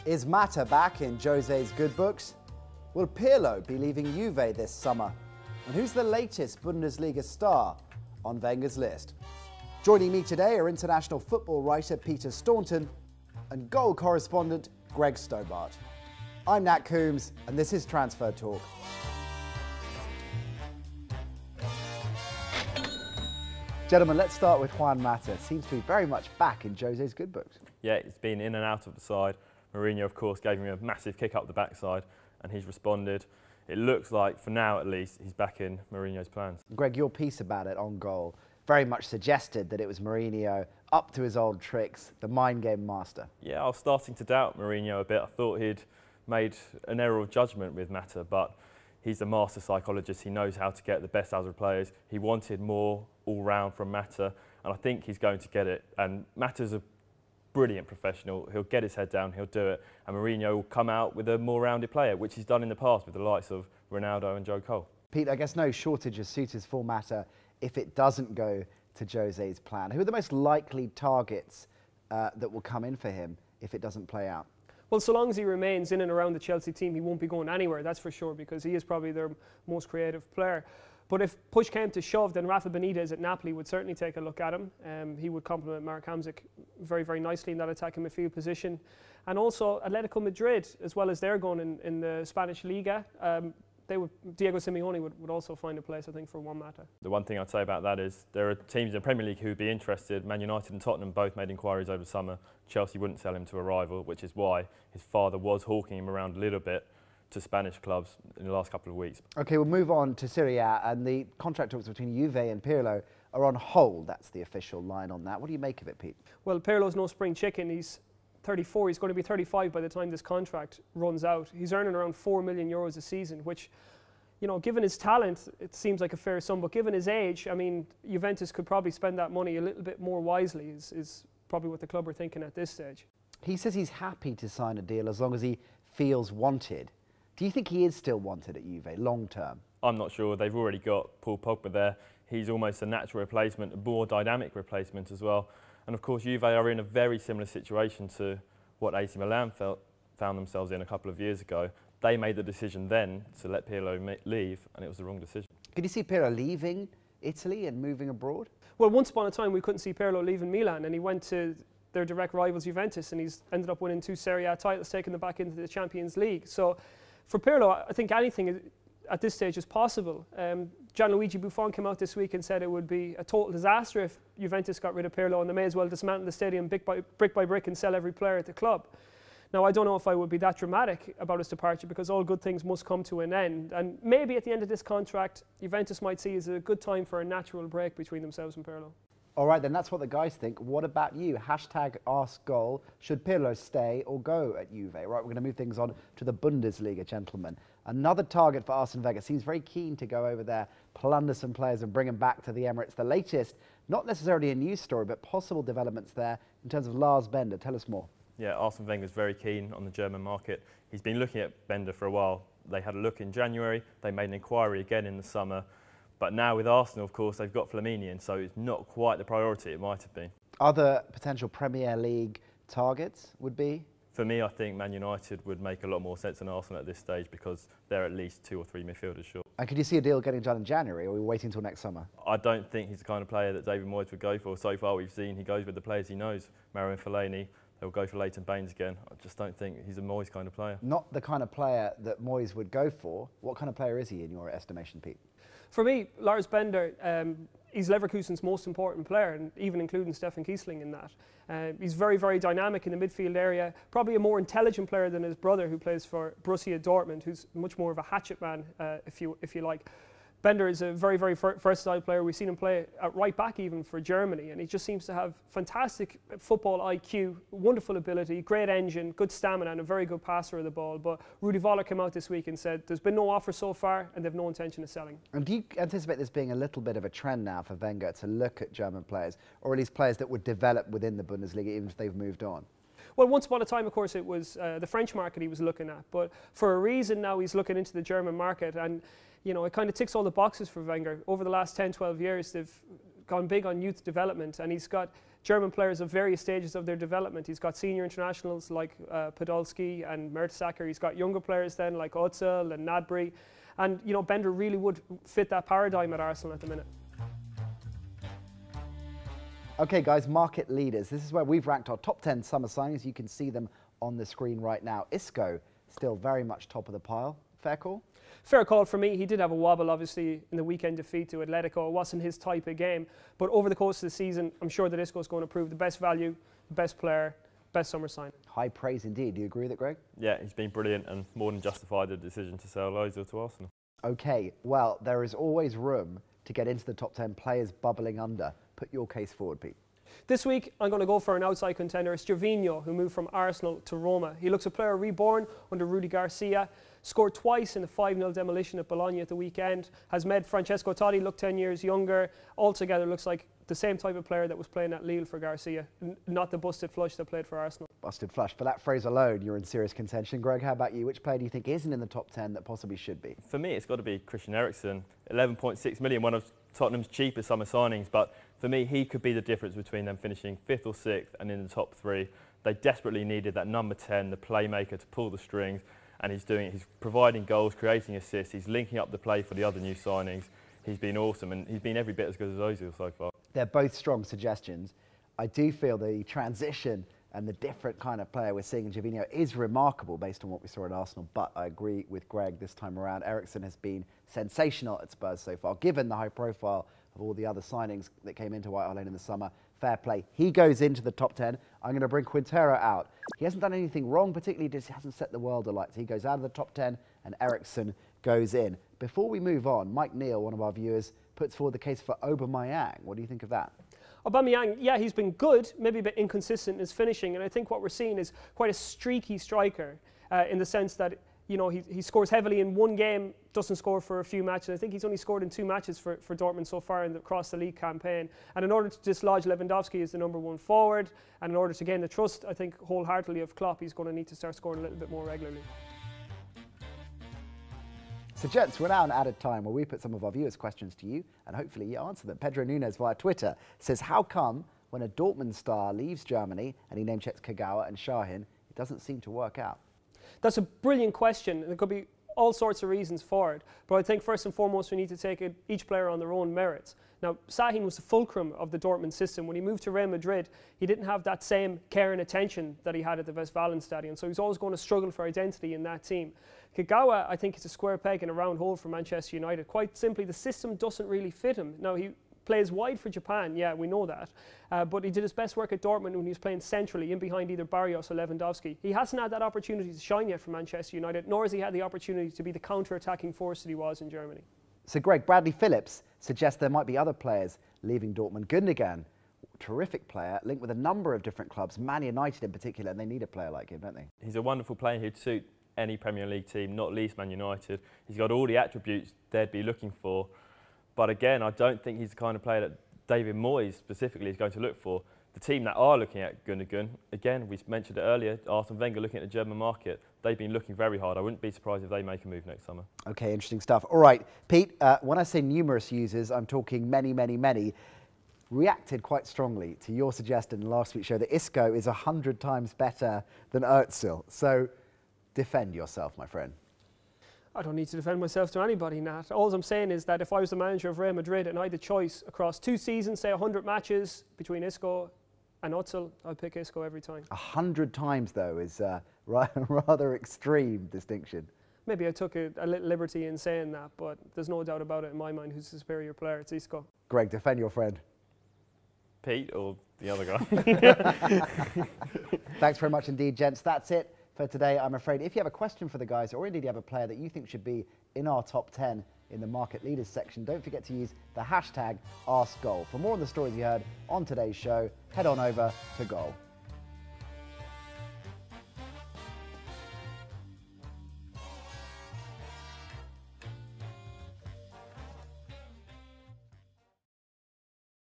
Is Mata back in Jose's good books? Will Pirlo be leaving Juve this summer? And who's the latest Bundesliga star on Wenger's list? Joining me today are international football writer Peter Staunton and goal correspondent Greg Stobart. I'm Nat Coombs and this is Transfer Talk. Gentlemen, let's start with Juan Mata. Seems to be very much back in Jose's good books. Yeah, he's been in and out of the side. Mourinho, of course, gave him a massive kick up the backside and he's responded. It looks like, for now at least, he's back in Mourinho's plans. Greg, your piece about it on goal very much suggested that it was Mourinho up to his old tricks, the mind game master. Yeah, I was starting to doubt Mourinho a bit. I thought he'd made an error of judgment with Mata, but he's a master psychologist. He knows how to get the best out of players. He wanted more all-round from Mata, and I think he's going to get it. And Mata's a brilliant professional. He'll get his head down, he'll do it, and Mourinho will come out with a more rounded player, which he's done in the past with the likes of Ronaldo and Joe Cole. Pete, I guess no shortage of suitors for Mata if it doesn't go to Jose's plan. Who are the most likely targets that will come in for him if it doesn't play out? Well, so long as he remains in and around the Chelsea team, he won't be going anywhere, that's for sure, because he is probably their most creative player. But if push came to shove, then Rafa Benitez at Napoli would certainly take a look at him. He would complement Mark Hamsik very, very nicely in that attacking midfield position. And also Atletico Madrid, as well as they're going in the Spanish Liga, Diego Simeone would also find a place, I think, for Juan Mata. The one thing I'd say about that is there are teams in the Premier League who would be interested. Man United and Tottenham both made inquiries over summer. Chelsea wouldn't sell him to a rival, which is why his father was hawking him around a little bit to Spanish clubs in the last couple of weeks. OK, we'll move on to Serie A, and the contract talks between Juve and Pirlo are on hold. That's the official line on that. What do you make of it, Pete? Well, Pirlo's no spring chicken. He's 34. He's going to be 35 by the time this contract runs out. He's earning around €4 million a season, which, you know, given his talent, it seems like a fair sum. But given his age, I mean, Juventus could probably spend that money a little bit more wisely, is probably what the club are thinking at this stage. He says he's happy to sign a deal as long as he feels wanted. Do you think he is still wanted at Juve long term? I'm not sure. They've already got Paul Pogba there. He's almost a natural replacement, a more dynamic replacement as well. And of course, Juve are in a very similar situation to what AC Milan found themselves in a couple of years ago. They made the decision then to let Pirlo leave, and it was the wrong decision. Could you see Pirlo leaving Italy and moving abroad? Well, once upon a time, we couldn't see Pirlo leaving Milan, and he went to their direct rivals Juventus, and he's ended up winning 2 Serie A titles, taking them back into the Champions League. So for Pirlo, I think anything at this stage is possible. Gianluigi Buffon came out this week and said it would be a total disaster if Juventus got rid of Pirlo, and they may as well dismantle the stadium brick by brick and sell every player at the club. Now, I don't know if I would be that dramatic about his departure, because all good things must come to an end. And maybe at the end of this contract, Juventus might see as a good time for a natural break between themselves and Pirlo. All right, then that's what the guys think. What about you? Hashtag AskGoal. Should Pirlo stay or go at Juve? Right, we're going to move things on to the Bundesliga, gentlemen. Another target for Arsene Wenger. Seems very keen to go over there, plunder some players and bring them back to the Emirates. The latest, not necessarily a news story, but possible developments there in terms of Lars Bender. Tell us more. Yeah, Arsene Wenger's very keen on the German market. He's been looking at Bender for a while. They had a look in January. They made an inquiry again in the summer. But now with Arsenal, of course, they've got Flaminian, so it's not quite the priority it might have been. Other potential Premier League targets would be? For me, I think Man United would make a lot more sense than Arsenal at this stage, because they're at least 2 or 3 midfielders short. And could you see a deal getting done in January, or are we waiting until next summer? I don't think he's the kind of player that David Moyes would go for. So far we've seen he goes with the players he knows. Marouane Fellaini, they'll go for Leighton Baines again. I just don't think he's a Moyes kind of player. Not the kind of player that Moyes would go for. What kind of player is he in your estimation, Pete? For me, Lars Bender, he's Leverkusen's most important player, and even including Stefan Kiesling in that. He's very, very dynamic in the midfield area, probably a more intelligent player than his brother, who plays for Borussia Dortmund, who's much more of a hatchet man, if you like. Bender is a very, very versatile player. We've seen him play at right back even for Germany, and he just seems to have fantastic football IQ, wonderful ability, great engine, good stamina, and a very good passer of the ball. But Rudi Völler came out this week and said there's been no offer so far, and they've no intention of selling. And do you anticipate this being a little bit of a trend now for Wenger to look at German players, or at least players that would develop within the Bundesliga, even if they've moved on? Well, once upon a time, of course, it was the French market he was looking at, but for a reason now he's looking into the German market, and you know, it kind of ticks all the boxes for Wenger. Over the last 10, 12 years, they've gone big on youth development, and he's got German players of various stages of their development. He's got senior internationals like Podolski and Mertesacker. He's got younger players then like Özil and Gnabry. And, you know, Bender really would fit that paradigm at Arsenal at the minute. Okay, guys, market leaders. This is where we've ranked our top 10 summer signings. You can see them on the screen right now. Isco, still very much top of the pile. Fair call? Fair call for me. He did have a wobble, obviously, in the weekend defeat to Atletico. It wasn't his type of game. But over the course of the season, I'm sure that Isco is going to prove the best value, the best player, best summer sign. High praise indeed. Do you agree with it, Greg? Yeah, he's been brilliant and more than justified the decision to sell Ozil to Arsenal. Okay, well, there is always room to get into the top 10 players bubbling under. Put your case forward, Pete. This week, I'm going to go for an outside contender. It's Gervinho, who moved from Arsenal to Roma. He looks a player reborn under Rudi Garcia, scored twice in the 5-0 demolition at Bologna at the weekend, has made Francesco Totti look 10 years younger. Altogether looks like the same type of player that was playing at Lille for Garcia, not the busted flush that played for Arsenal. Busted flush. For that phrase alone, you're in serious contention. Greg, how about you? Which player do you think isn't in the top 10 that possibly should be? For me, it's got to be Christian Eriksen. 11.6 million, one of Tottenham's cheapest summer signings. But for me, he could be the difference between them finishing 5th or 6th and in the top 3. They desperately needed that number 10, the playmaker, to pull the strings. And he's doing it. He's providing goals, creating assists. He's linking up the play for the other new signings. He's been awesome, and he's been every bit as good as Ozil so far. They're both strong suggestions. I do feel the transition and the different kind of player we're seeing in Gervinho is remarkable based on what we saw at Arsenal, but I agree with Greg this time around. Eriksen has been sensational at Spurs so far, given the high profile of all the other signings that came into White Hart Lane in the summer. Fair play. He goes into the top 10. I'm going to bring Quintero out. He hasn't done anything wrong, particularly just hasn't set the world alight. So he goes out of the top 10 and Eriksen goes in. Before we move on, Mike Neal, one of our viewers, puts forward the case for Aubameyang. What do you think of that? Aubameyang, yeah, he's been good, maybe a bit inconsistent in his finishing, and I think what we're seeing is quite a streaky striker in the sense that, you know, he scores heavily in one game, doesn't score for a few matches. I think he's only scored in 2 matches for Dortmund so far across the league campaign. And in order to dislodge Lewandowski as the #1 forward, and in order to gain the trust, I think, wholeheartedly of Klopp, he's going to need to start scoring a little bit more regularly. So, gents, we're now an added time where we put some of our viewers' questions to you, and hopefully you answer them. Pedro Nunes via Twitter says, how come when a Dortmund star leaves Germany, and he name-checks Kagawa and Şahin, it doesn't seem to work out? That's a brilliant question, and there could be all sorts of reasons for it. But I think first and foremost we need to take each player on their own merits. Now, Şahin was the fulcrum of the Dortmund system. When he moved to Real Madrid, he didn't have that same care and attention that he had at the Westfalenstadion, so he's always going to struggle for identity in that team. Kagawa, I think, is a square peg in a round hole for Manchester United. Quite simply, the system doesn't really fit him. Now, he plays wide for Japan, yeah, we know that. But he did his best work at Dortmund when he was playing centrally, in behind either Barrios or Lewandowski. He hasn't had that opportunity to shine yet for Manchester United, nor has he had the opportunity to be the counter-attacking force that he was in Germany. So, Greg, Bradley Phillips suggests there might be other players leaving Dortmund. Gundogan, terrific player, linked with a number of different clubs, Man United in particular, and they need a player like him, don't they? He's a wonderful player who'd suit any Premier League team, not least Man United. He's got all the attributes they'd be looking for. But again, I don't think he's the kind of player that David Moyes specifically is going to look for. The team that are looking at Gundogan, again, we mentioned it earlier, Arsene Wenger looking at the German market. They've been looking very hard. I wouldn't be surprised if they make a move next summer. Okay, interesting stuff. All right, Pete, when I say numerous users, I'm talking many, many, many, reacted quite strongly to your suggestion in last week's show that Isco is 100 times better than Özil. So defend yourself, my friend. I don't need to defend myself to anybody, Nat. All I'm saying is that if I was the manager of Real Madrid and I had the choice across 2 seasons, say 100 matches between Isco and Özil, I'd pick Isco every time. 100 times, though, is a rather extreme distinction. Maybe I took a little liberty in saying that, but there's no doubt about it in my mind who's the superior player. It's Isco. Greg, defend your friend. Pete or the other guy? Thanks very much indeed, gents. That's it for today, I'm afraid. If you have a question for the guys, or indeed you have a player that you think should be in our top 10 in the market leaders section, don't forget to use the hashtag AskGoal. For more on the stories you heard on today's show, head on over to Goal.